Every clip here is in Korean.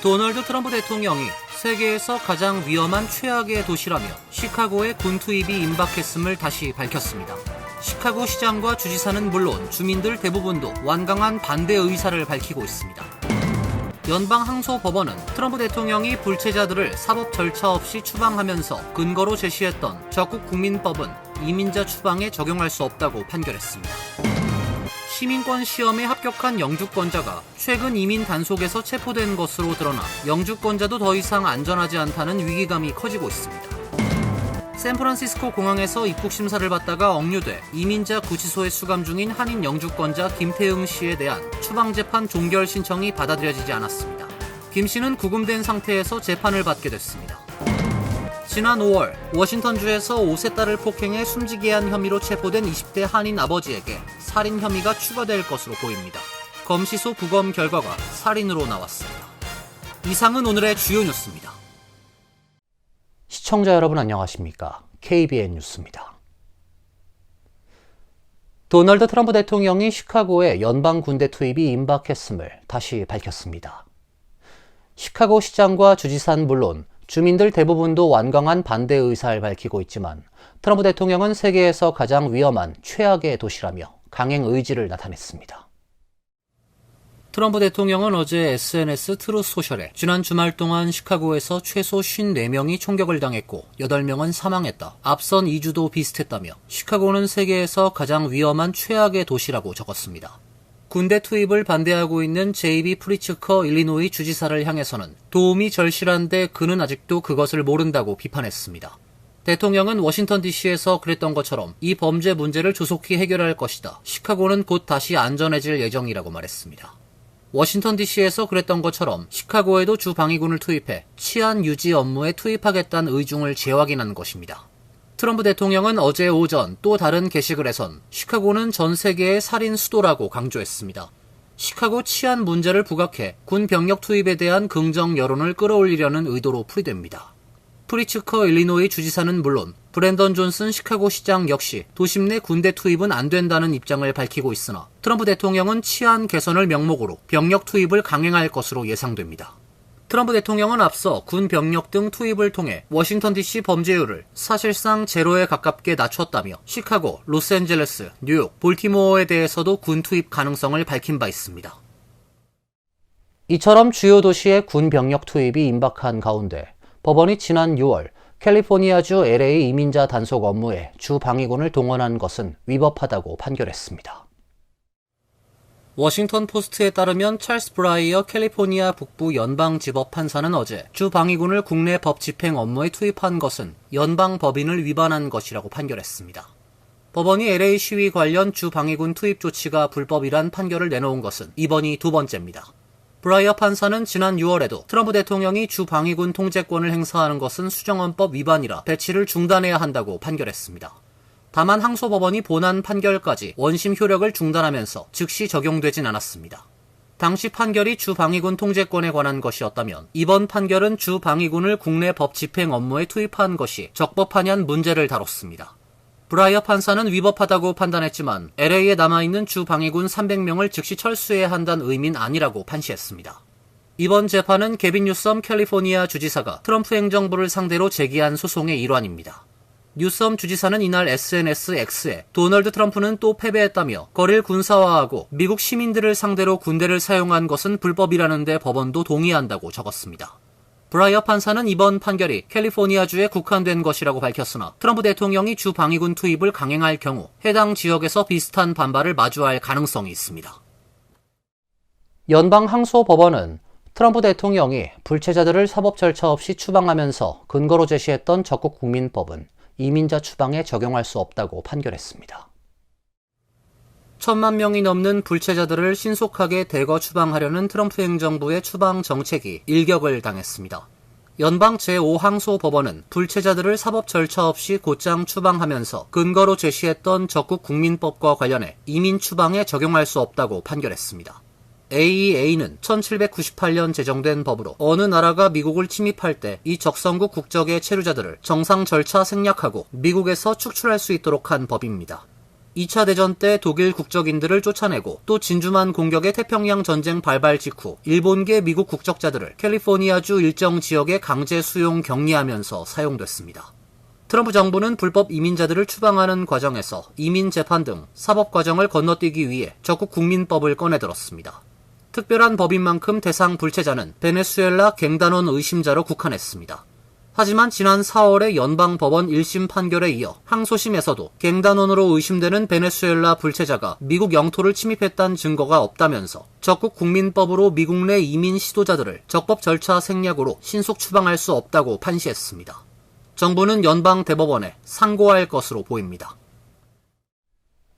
도널드 트럼프 대통령이 세계에서 가장 위험한 최악의 도시라며 시카고에 군 투입이 임박했음을 다시 밝혔습니다. 시카고 시장과 주지사는 물론 주민들 대부분도 완강한 반대 의사를 밝히고 있습니다. 연방항소법원은 트럼프 대통령이 불체자들을 사법 절차 없이 추방하면서 근거로 제시했던 적국국민법은 이민자 추방에 적용할 수 없다고 판결했습니다. 시민권 시험에 합격한 영주권자가 최근 이민 단속에서 체포된 것으로 드러나 영주권자도 더 이상 안전하지 않다는 위기감이 커지고 있습니다. 샌프란시스코 공항에서 입국 심사를 받다가 억류돼 이민자 구치소에 수감 중인 한인 영주권자 김태응 씨에 대한 추방재판 종결 신청이 받아들여지지 않았습니다. 김 씨는 구금된 상태에서 재판을 받게 됐습니다. 지난 5월 워싱턴주에서 5세 딸을 폭행해 숨지게 한 혐의로 체포된 20대 한인 아버지에게 살인 혐의가 추가될 것으로 보입니다. 검시소 부검 결과가 살인으로 나왔습니다. 이상은 오늘의 주요 뉴스입니다. 시청자 여러분 안녕하십니까? KBN 뉴스입니다. 도널드 트럼프 대통령이 시카고에 연방 군대 투입이 임박했음을 다시 밝혔습니다. 시카고 시장과 주지사는 물론 주민들 대부분도 완강한 반대 의사를 밝히고 있지만 트럼프 대통령은 세계에서 가장 위험한 최악의 도시라며 강행 의지를 나타냈습니다. 트럼프 대통령은 어제 SNS 트루스 소셜에 지난 주말 동안 시카고에서 최소 54명이 총격을 당했고 8명은 사망했다. 앞선 2주도 비슷했다며 시카고는 세계에서 가장 위험한 최악의 도시라고 적었습니다. 군대 투입을 반대하고 있는 제이비 프리츠커 일리노이 주지사를 향해서는 도움이 절실한데 그는 아직도 그것을 모른다고 비판했습니다. 대통령은 워싱턴 DC에서 그랬던 것처럼 이 범죄 문제를 조속히 해결할 것이다. 시카고는 곧 다시 안전해질 예정이라고 말했습니다. 워싱턴 DC에서 그랬던 것처럼 시카고에도 주 방위군을 투입해 치안 유지 업무에 투입하겠다는 의중을 재확인한 것입니다. 트럼프 대통령은 어제 오전 또 다른 게시글에선 시카고는 전 세계의 살인 수도라고 강조했습니다. 시카고 치안 문제를 부각해 군 병력 투입에 대한 긍정 여론을 끌어올리려는 의도로 풀이됩니다. 프리츠커 일리노이 주지사는 물론 브랜던 존슨 시카고 시장 역시 도심 내 군대 투입은 안 된다는 입장을 밝히고 있으나 트럼프 대통령은 치안 개선을 명목으로 병력 투입을 강행할 것으로 예상됩니다. 트럼프 대통령은 앞서 군 병력 등 투입을 통해 워싱턴 DC 범죄율을 사실상 제로에 가깝게 낮췄다며 시카고, 로스앤젤레스, 뉴욕, 볼티모어에 대해서도 군 투입 가능성을 밝힌 바 있습니다. 이처럼 주요 도시에 군 병력 투입이 임박한 가운데 법원이 지난 6월 캘리포니아주 LA 이민자 단속 업무에 주 방위군을 동원한 것은 위법하다고 판결했습니다. 워싱턴 포스트에 따르면 찰스 브라이어 캘리포니아 북부 연방지법 판사는 어제 주 방위군을 국내 법 집행 업무에 투입한 것은 연방 법인을 위반한 것이라고 판결했습니다. 법원이 LA 시위 관련 주 방위군 투입 조치가 불법이란 판결을 내놓은 것은 이번이 두 번째입니다. 브라이어 판사는 지난 6월에도 트럼프 대통령이 주 방위군 통제권을 행사하는 것은 수정헌법 위반이라 배치를 중단해야 한다고 판결했습니다. 다만 항소법원이 본안 판결까지 원심 효력을 중단하면서 즉시 적용되진 않았습니다. 당시 판결이 주 방위군 통제권에 관한 것이었다면 이번 판결은 주 방위군을 국내 법 집행 업무에 투입한 것이 적법하냐는 문제를 다뤘습니다. 브라이어 판사는 위법하다고 판단했지만 LA에 남아있는 주 방위군 300명을 즉시 철수해야 한다는 의미는 아니라고 판시했습니다. 이번 재판은 게빈 뉴섬 캘리포니아 주지사가 트럼프 행정부를 상대로 제기한 소송의 일환입니다. 뉴섬 주지사는 이날 SNS X에 도널드 트럼프는 또 패배했다며 거리를 군사화하고 미국 시민들을 상대로 군대를 사용한 것은 불법이라는데 법원도 동의한다고 적었습니다. 브라이어 판사는 이번 판결이 캘리포니아주에 국한된 것이라고 밝혔으나 트럼프 대통령이 주 방위군 투입을 강행할 경우 해당 지역에서 비슷한 반발을 마주할 가능성이 있습니다. 연방항소법원은 트럼프 대통령이 불체자들을 사법 절차 없이 추방하면서 근거로 제시했던 적국국민법은 이민자 추방에 적용할 수 없다고 판결했습니다. 1,000만 명이 넘는 불체자들을 신속하게 대거 추방하려는 트럼프 행정부의 추방 정책이 일격을 당했습니다. 연방 제5항소법원은 불체자들을 사법 절차 없이 곧장 추방하면서 근거로 제시했던 적국국민법과 관련해 이민 추방에 적용할 수 없다고 판결했습니다. AEA는 1798년 제정된 법으로 어느 나라가 미국을 침입할 때 이 적성국 국적의 체류자들을 정상 절차 생략하고 미국에서 축출할 수 있도록 한 법입니다. 2차 대전 때 독일 국적인들을 쫓아내고 또 진주만 공격의 태평양 전쟁 발발 직후 일본계 미국 국적자들을 캘리포니아주 일정 지역에 강제 수용 격리하면서 사용됐습니다. 트럼프 정부는 불법 이민자들을 추방하는 과정에서 이민 재판 등 사법 과정을 건너뛰기 위해 적국 국민법을 꺼내들었습니다. 특별한 법인 만큼 대상 불체자는 베네수엘라 갱단원 의심자로 국한했습니다. 하지만 지난 4월의 연방법원 1심 판결에 이어 항소심에서도 갱단원으로 의심되는 베네수엘라 불체자가 미국 영토를 침입했다는 증거가 없다면서 적국 국민법으로 미국 내 이민 시도자들을 적법 절차 생략으로 신속 추방할 수 없다고 판시했습니다. 정부는 연방 대법원에 상고할 것으로 보입니다.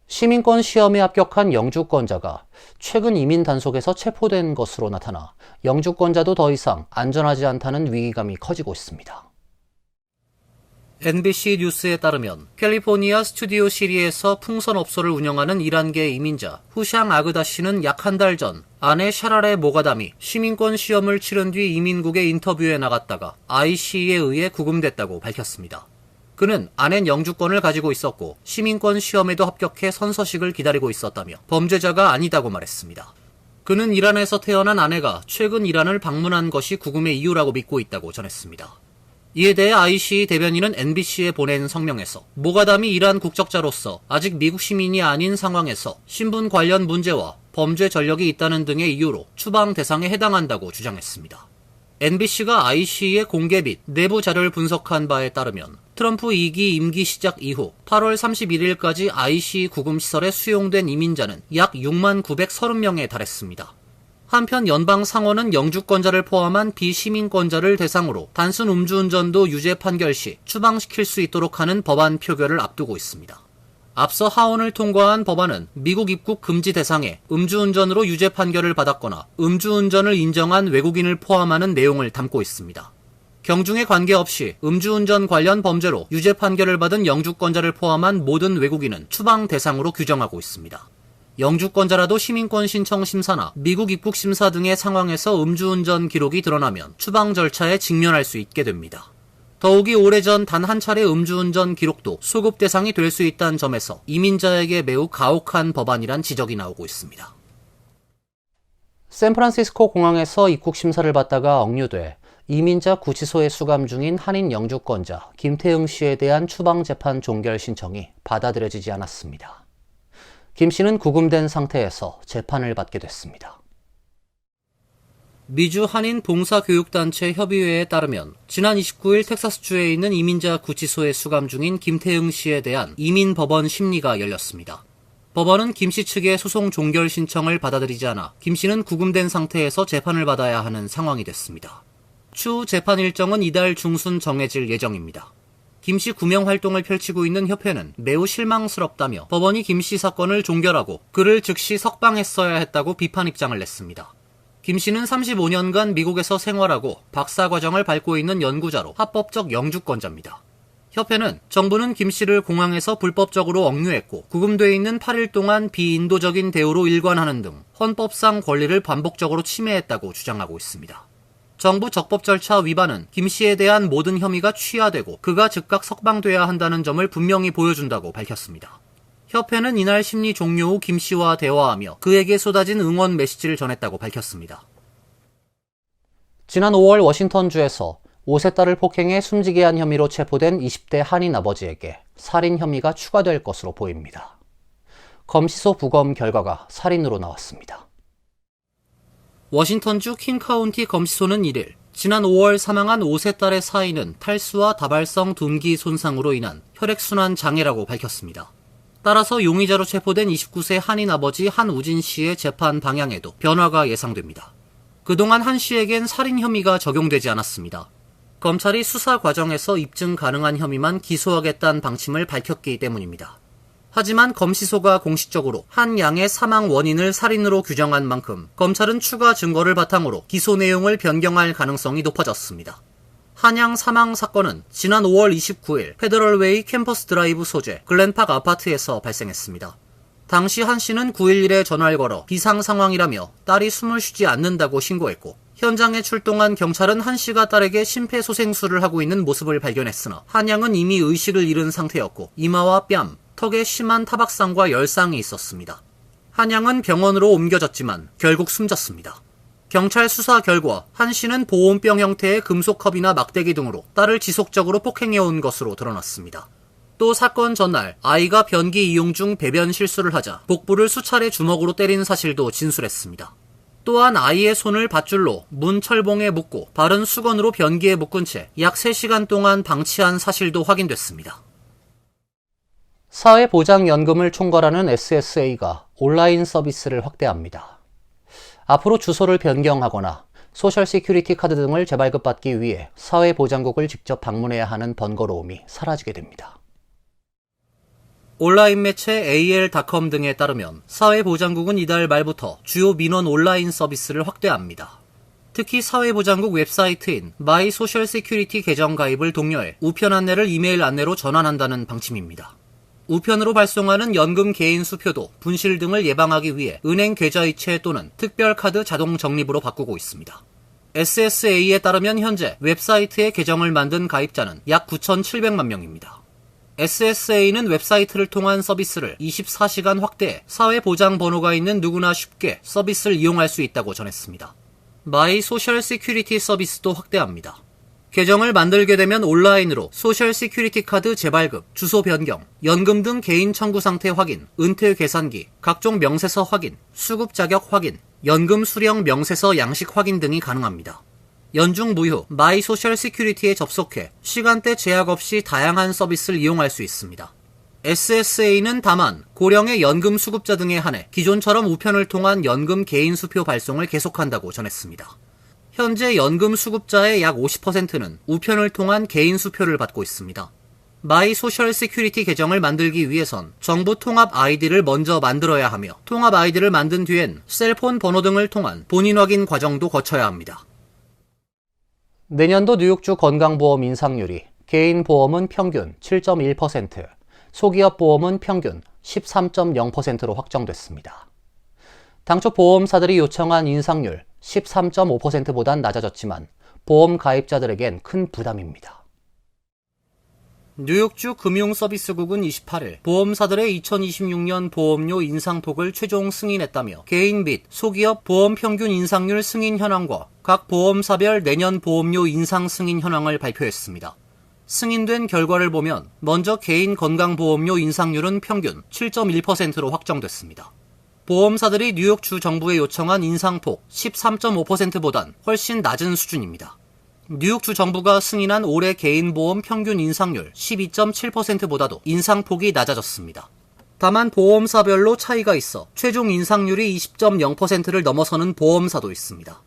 시민권 시험에 합격한 영주권자가 최근 이민 단속에서 체포된 것으로 나타나 영주권자도 더 이상 안전하지 않다는 위기감이 커지고 있습니다. NBC 뉴스에 따르면 캘리포니아 스튜디오 시리에서 풍선업소를 운영하는 이란계 이민자 후샹 아그다 씨는 약 한 달 전 아내 샤랄의 모가담이 시민권 시험을 치른 뒤 이민국에 인터뷰에 나갔다가 ICE에 의해 구금됐다고 밝혔습니다. 그는 아낸 영주권을 가지고 있었고 시민권 시험에도 합격해 선서식을 기다리고 있었다며 범죄자가 아니다고 말했습니다. 그는 이란에서 태어난 아내가 최근 이란을 방문한 것이 구금의 이유라고 믿고 있다고 전했습니다. 이에 대해 ICE 대변인은 NBC에 보낸 성명에서 모가담이 이란 국적자로서 아직 미국 시민이 아닌 상황에서 신분 관련 문제와 범죄 전력이 있다는 등의 이유로 추방 대상에 해당한다고 주장했습니다. NBC가 ICE의 공개 및 내부 자료를 분석한 바에 따르면 트럼프 2기 임기 시작 이후 8월 31일까지 ICE 구금시설에 수용된 이민자는 약 6만 930명에 달했습니다. 한편 연방 상원은 영주권자를 포함한 비시민권자를 대상으로 단순 음주운전도 유죄 판결 시 추방시킬 수 있도록 하는 법안 표결을 앞두고 있습니다. 앞서 하원을 통과한 법안은 미국 입국 금지 대상에 음주운전으로 유죄 판결을 받았거나 음주운전을 인정한 외국인을 포함하는 내용을 담고 있습니다. 경중에 관계없이 음주운전 관련 범죄로 유죄 판결을 받은 영주권자를 포함한 모든 외국인은 추방 대상으로 규정하고 있습니다. 영주권자라도 시민권 신청 심사나 미국 입국 심사 등의 상황에서 음주운전 기록이 드러나면 추방 절차에 직면할 수 있게 됩니다. 더욱이 오래전 단 한 차례 음주운전 기록도 소급 대상이 될 수 있다는 점에서 이민자에게 매우 가혹한 법안이란 지적이 나오고 있습니다. 샌프란시스코 공항에서 입국 심사를 받다가 억류돼 이민자 구치소에 수감 중인 한인 영주권자 김태흥 씨에 대한 추방 재판 종결 신청이 받아들여지지 않았습니다. 김 씨는 구금된 상태에서 재판을 받게 됐습니다. 미주 한인 봉사교육단체 협의회에 따르면 지난 29일 텍사스주에 있는 이민자 구치소에 수감 중인 김태흥 씨에 대한 이민법원 심리가 열렸습니다. 법원은 김 씨 측의 소송 종결 신청을 받아들이지 않아 김 씨는 구금된 상태에서 재판을 받아야 하는 상황이 됐습니다. 추후 재판 일정은 이달 중순 정해질 예정입니다. 김 씨 구명 활동을 펼치고 있는 협회는 매우 실망스럽다며 법원이 김 씨 사건을 종결하고 그를 즉시 석방했어야 했다고 비판 입장을 냈습니다. 김 씨는 35년간 미국에서 생활하고 박사 과정을 밟고 있는 연구자로 합법적 영주권자입니다. 협회는 정부는 김 씨를 공항에서 불법적으로 억류했고 구금돼 있는 8일 동안 비인도적인 대우로 일관하는 등 헌법상 권리를 반복적으로 침해했다고 주장하고 있습니다. 정부 적법 절차 위반은 김 씨에 대한 모든 혐의가 취하되고 그가 즉각 석방돼야 한다는 점을 분명히 보여준다고 밝혔습니다. 협회는 이날 심리 종료 후 김 씨와 대화하며 그에게 쏟아진 응원 메시지를 전했다고 밝혔습니다. 지난 5월 워싱턴주에서 5세 딸을 폭행해 숨지게 한 혐의로 체포된 20대 한인 아버지에게 살인 혐의가 추가될 것으로 보입니다. 검시소 부검 결과가 살인으로 나왔습니다. 워싱턴주 킹카운티 검시소는 1일 지난 5월 사망한 5세 딸의 사인은 탈수와 다발성 둔기 손상으로 인한 혈액순환 장애라고 밝혔습니다. 따라서 용의자로 체포된 29세 한인 아버지 한우진 씨의 재판 방향에도 변화가 예상됩니다. 그동안 한 씨에겐 살인 혐의가 적용되지 않았습니다. 검찰이 수사 과정에서 입증 가능한 혐의만 기소하겠다는 방침을 밝혔기 때문입니다. 하지만 검시소가 공식적으로 한 양의 사망 원인을 살인으로 규정한 만큼 검찰은 추가 증거를 바탕으로 기소 내용을 변경할 가능성이 높아졌습니다. 한양 사망 사건은 지난 5월 29일 페더럴웨이 캠퍼스 드라이브 소재 글렌팍 아파트에서 발생했습니다. 당시 한 씨는 911에 전화를 걸어 비상 상황이라며 딸이 숨을 쉬지 않는다고 신고했고 현장에 출동한 경찰은 한 씨가 딸에게 심폐소생술을 하고 있는 모습을 발견했으나 한 양은 이미 의식을 잃은 상태였고 이마와 뺨, 턱에 심한 타박상과 열상이 있었습니다. 한 양은 병원으로 옮겨졌지만 결국 숨졌습니다. 경찰 수사 결과 한 씨는 보온병 형태의 금속컵이나 막대기 등으로 딸을 지속적으로 폭행해온 것으로 드러났습니다. 또 사건 전날 아이가 변기 이용 중 배변 실수를 하자 복부를 수차례 주먹으로 때린 사실도 진술했습니다. 또한 아이의 손을 밧줄로 문 철봉에 묶고 발은 수건으로 변기에 묶은 채 약 3시간 동안 방치한 사실도 확인됐습니다. 사회보장연금을 총괄하는 SSA가 온라인 서비스를 확대합니다. 앞으로 주소를 변경하거나 소셜시큐리티 카드 등을 재발급받기 위해 사회보장국을 직접 방문해야 하는 번거로움이 사라지게 됩니다. 온라인 매체 AL.com 등에 따르면 사회보장국은 이달 말부터 주요 민원 온라인 서비스를 확대합니다. 특히 사회보장국 웹사이트인 마이 소셜 시큐리티 계정 가입을 독려해 우편 안내를 이메일 안내로 전환한다는 방침입니다. 우편으로 발송하는 연금 개인 수표도 분실 등을 예방하기 위해 은행 계좌이체 또는 특별카드 자동 적립으로 바꾸고 있습니다. SSA에 따르면 현재 웹사이트에 계정을 만든 가입자는 약 9,700만 명입니다. SSA는 웹사이트를 통한 서비스를 24시간 확대해 사회보장 번호가 있는 누구나 쉽게 서비스를 이용할 수 있다고 전했습니다. 마이 소셜 시큐리티 서비스도 확대합니다. 계정을 만들게 되면 온라인으로 소셜 시큐리티 카드 재발급, 주소 변경, 연금 등 개인 청구 상태 확인, 은퇴 계산기, 각종 명세서 확인, 수급 자격 확인, 연금 수령 명세서 양식 확인 등이 가능합니다. 연중 무휴 마이 소셜 시큐리티에 접속해 시간대 제약 없이 다양한 서비스를 이용할 수 있습니다. SSA는 다만 고령의 연금 수급자 등에 한해 기존처럼 우편을 통한 연금 개인 수표 발송을 계속한다고 전했습니다. 현재 연금 수급자의 약 50%는 우편을 통한 개인 수표를 받고 있습니다. 마이 소셜 시큐리티 계정을 만들기 위해선 정부 통합 아이디를 먼저 만들어야 하며 통합 아이디를 만든 뒤엔 셀폰 번호 등을 통한 본인 확인 과정도 거쳐야 합니다. 내년도 뉴욕주 건강보험 인상률이 개인 보험은 평균 7.1%, 소기업 보험은 평균 13.0%로 확정됐습니다. 당초 보험사들이 요청한 인상률 13.5%보단 낮아졌지만 보험 가입자들에겐 큰 부담입니다. 뉴욕주 금융서비스국은 28일 보험사들의 2026년 보험료 인상폭을 최종 승인했다며 개인 및 소기업 보험 평균 인상률 승인 현황과 각 보험사별 내년 보험료 인상 승인 현황을 발표했습니다. 승인된 결과를 보면 먼저 개인 건강보험료 인상률은 평균 7.1%로 확정됐습니다. 보험사들이 뉴욕주 정부에 요청한 인상폭 13.5%보단 훨씬 낮은 수준입니다. 뉴욕주 정부가 승인한 올해 개인보험 평균 인상률 12.7%보다도 인상폭이 낮아졌습니다. 다만 보험사별로 차이가 있어 최종 인상률이 20.0%를 넘어서는 보험사도 있습니다.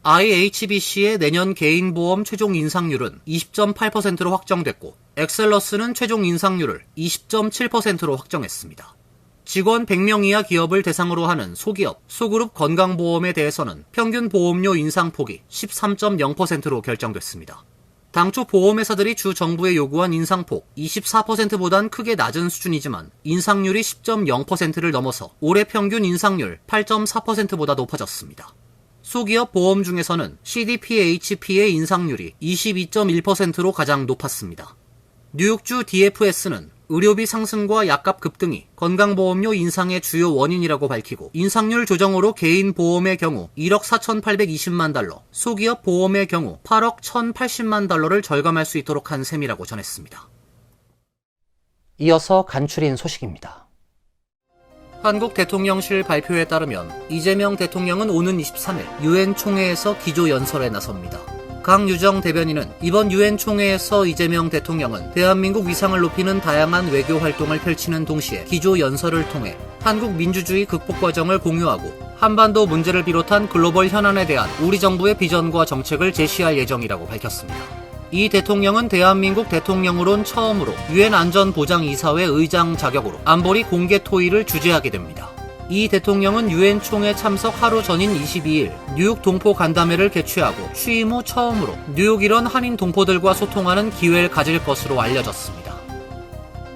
IHBC의 내년 개인보험 최종 인상률은 20.8%로 확정됐고 엑셀러스는 최종 인상률을 20.7%로 확정했습니다. 직원 100명 이하 기업을 대상으로 하는 소기업, 소그룹 건강보험에 대해서는 평균 보험료 인상폭이 13.0%로 결정됐습니다. 당초 보험회사들이 주 정부에 요구한 인상폭 24%보단 크게 낮은 수준이지만 인상률이 10.0%를 넘어서 올해 평균 인상률 8.4%보다 높아졌습니다. 소기업 보험 중에서는 CDPHP의 인상률이 22.1%로 가장 높았습니다. 뉴욕주 DFS는 의료비 상승과 약값 급등이 건강보험료 인상의 주요 원인이라고 밝히고 인상률 조정으로 개인 보험의 경우 1억 4,820만 달러, 소기업 보험의 경우 8억 1,080만 달러를 절감할 수 있도록 한 셈이라고 전했습니다. 이어서 간추린 소식입니다. 한국 대통령실 발표에 따르면 이재명 대통령은 오는 23일 UN 총회에서 기조연설에 나섭니다. 강유정 대변인은 이번 UN 총회에서 이재명 대통령은 대한민국 위상을 높이는 다양한 외교 활동을 펼치는 동시에 기조연설을 통해 한국 민주주의 극복 과정을 공유하고 한반도 문제를 비롯한 글로벌 현안에 대한 우리 정부의 비전과 정책을 제시할 예정이라고 밝혔습니다. 이 대통령은 대한민국 대통령으론 처음으로 UN 안전보장이사회 의장 자격으로 안보리 공개 토의를 주재하게 됩니다. 이 대통령은 UN 총회 참석 하루 전인 22일 뉴욕 동포 간담회를 개최하고 취임 후 처음으로 뉴욕 일원 한인 동포들과 소통하는 기회를 가질 것으로 알려졌습니다.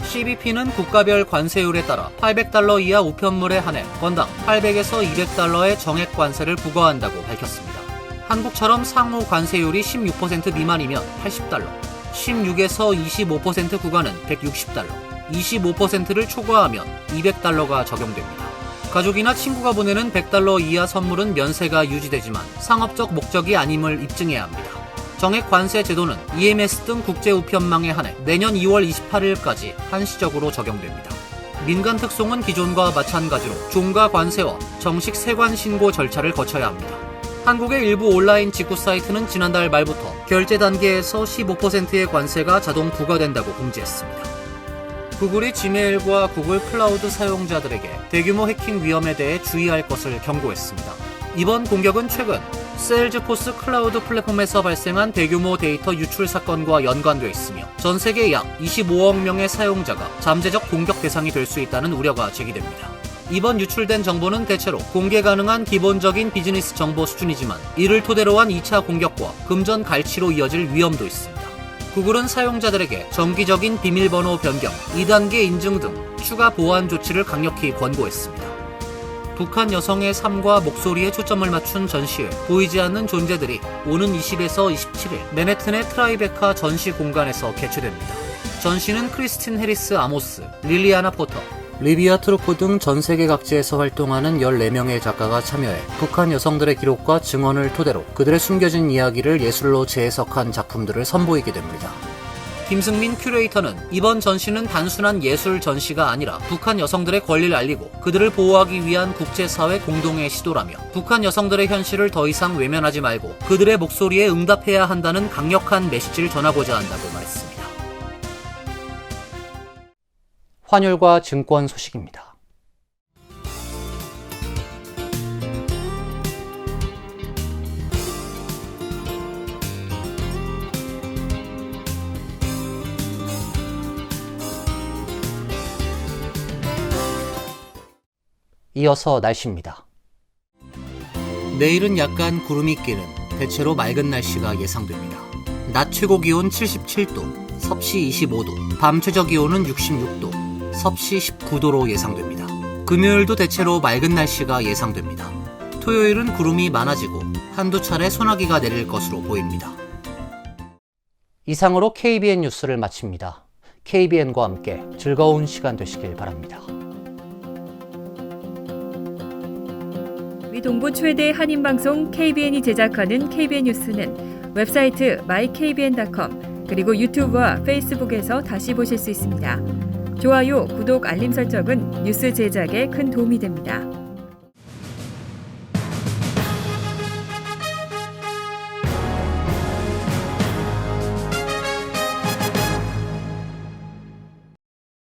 CBP는 국가별 관세율에 따라 $800 이하 우편물에 한해 건당 800에서 $200의 정액 관세를 부과한다고 밝혔습니다. 한국처럼 상호 관세율이 16% 미만이면 $80, 16에서 25% 구간은 $160, 25%를 초과하면 $200가 적용됩니다. 가족이나 친구가 보내는 $100 이하 선물은 면세가 유지되지만 상업적 목적이 아님을 입증해야 합니다. 정액 관세 제도는 EMS 등 국제 우편망에 한해 내년 2월 28일까지 한시적으로 적용됩니다. 민간 특송은 기존과 마찬가지로 종가 관세와 정식 세관 신고 절차를 거쳐야 합니다. 한국의 일부 온라인 직구 사이트는 지난달 말부터 결제 단계에서 15%의 관세가 자동 부과된다고 공지했습니다. 구글이 지메일과 구글 클라우드 사용자들에게 대규모 해킹 위험에 대해 주의할 것을 경고했습니다. 이번 공격은 최근 세일즈포스 클라우드 플랫폼에서 발생한 대규모 데이터 유출 사건과 연관되어 있으며 전 세계 약 25억 명의 사용자가 잠재적 공격 대상이 될 수 있다는 우려가 제기됩니다. 이번 유출된 정보는 대체로 공개 가능한 기본적인 비즈니스 정보 수준이지만 이를 토대로 한 2차 공격과 금전 갈취로 이어질 위험도 있습니다. 구글은 사용자들에게 정기적인 비밀번호 변경, 2단계 인증 등 추가 보안 조치를 강력히 권고했습니다. 북한 여성의 삶과 목소리에 초점을 맞춘 전시회 보이지 않는 존재들이 오는 20에서 27일 맨해튼의 트라이베카 전시 공간에서 개최됩니다. 전시는 크리스틴 해리스 아모스, 릴리아나 포터, 리비아 트루코 등 전 세계 각지에서 활동하는 14명의 작가가 참여해 북한 여성들의 기록과 증언을 토대로 그들의 숨겨진 이야기를 예술로 재해석한 작품들을 선보이게 됩니다. 김승민 큐레이터는 이번 전시는 단순한 예술 전시가 아니라 북한 여성들의 권리를 알리고 그들을 보호하기 위한 국제사회 공동의 시도라며 북한 여성들의 현실을 더 이상 외면하지 말고 그들의 목소리에 응답해야 한다는 강력한 메시지를 전하고자 한다고 말했습니다. 환율과 증권 소식입니다. 이어서 날씨입니다. 내일은 약간 구름이 끼는 대체로 맑은 날씨가 예상됩니다. 낮 최고 기온 77도, 섭씨 25도, 밤 최저 기온은 66도, 섭씨 19도로 예상됩니다. 금요일도 대체로 맑은 날씨가 예상됩니다. 토요일은 구름이 많아지고 한두 차례 소나기가 내릴 것으로 보입니다. 이상으로 KBN 뉴스를 마칩니다. KBN과 함께 즐거운 시간 되시길 바랍니다. 동부 최대 한인방송 KBN이 제작하는 KBN 뉴스는 웹사이트 mykbn.com 그리고 유튜브와 페이스북에서 다시 보실 수 있습니다. 좋아요, 구독, 알림 설정은 뉴스 제작에 큰 도움이 됩니다.